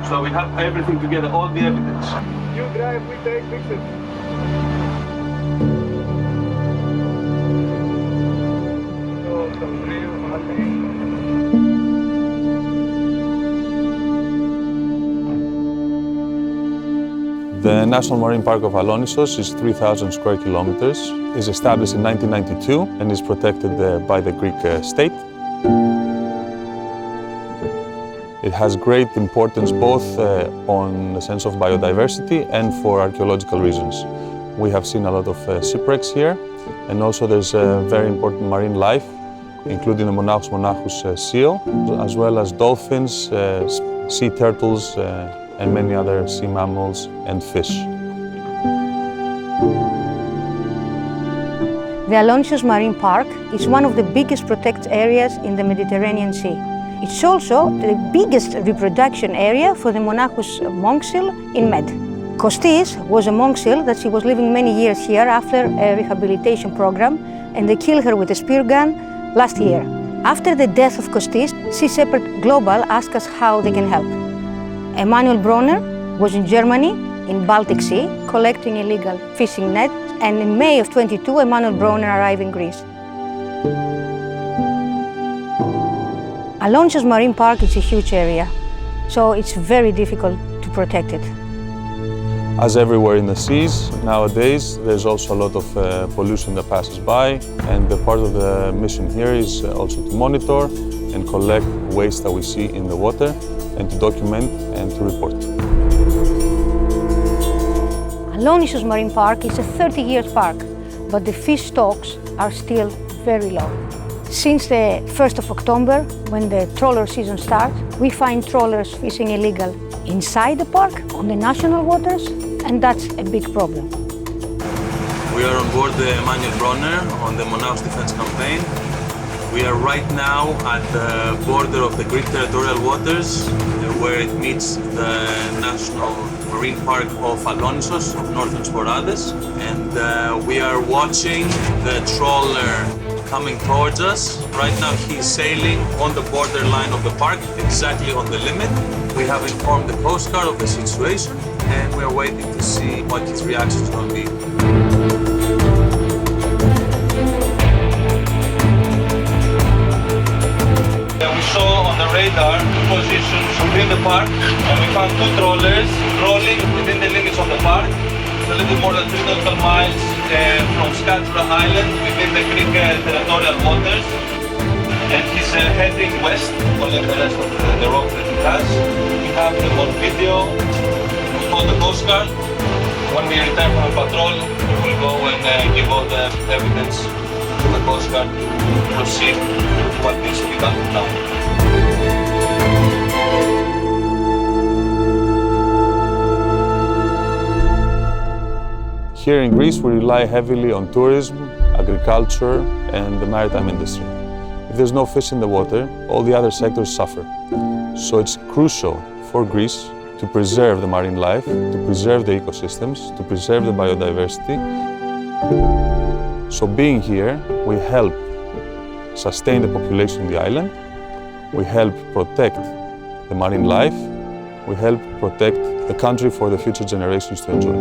So we have everything together, all the evidence. You drive, we take pictures. The National Marine Park of Alonnisu is 3,000 square kilometers, is established in 1992 and is protected by the Greek state. It has great importance both on the sense of biodiversity and for archaeological reasons. We have seen a lot of shipwrecks here, and also there's a very important marine life, including the monachus seal, as well as dolphins, sea turtles, and many other sea mammals and fish. The Alonnisu Marine Park is one of the biggest protected areas in the Mediterranean Sea. It's also the biggest reproduction area for the monachus monk seal in Med. Kostis was a monk seal that she was living many years here after a rehabilitation program, and they killed her with a spear gun last year. After the death of Kostis, Sea Shepherd Global asked us how they can help. Emanuel Bronner was in Germany, in Baltic Sea, collecting illegal fishing nets, and in May of 22, Emanuel Bronner arrived in Greece. Alonnisu Marine Park is a huge area, so it's very difficult to protect it. As everywhere in the seas, nowadays there's also a lot of pollution that passes by, and the part of the mission here is also to monitor and collect waste that we see in the water, and to document and to report. Alonnisu Marine Park is a 30-year park, but the fish stocks are still very low. Since the 1st of October, when the trawler season starts, we find trawlers fishing illegal inside the park, on the national waters, and that's a big problem. We are on board the Emanuel Bronner on the Monachus Defense Campaign. We are right now at the border of the Greek territorial waters, where it meets the National Marine Park of Alonnisu, of northern Sporάδων, and we are watching the trawler coming towards us. Right now he's sailing on the borderline of the park, exactly on the limit. We have informed the Coast Guard of the situation, and we are waiting to see what his reaction is going to be. We saw on the radar two positions within the park, and we found two trawlers rolling within the limits of the park. It's a little more than 3 nautical miles from Scarborough Island within the Greek territorial waters. And he's heading west, following the rest of the route that he has. We have them on video. We call the Coast Guard. When we return from a patrol, we will go and give all the evidence to the Coast Guard to proceed with what needs to be done now. Here in Greece, we rely heavily on tourism, agriculture, and the maritime industry. If there's no fish in the water, all the other sectors suffer. So it's crucial for Greece to preserve the marine life, to preserve the ecosystems, to preserve the biodiversity. So being here, we help sustain the population of the island, we help protect the marine life, we help protect the country for the future generations to enjoy.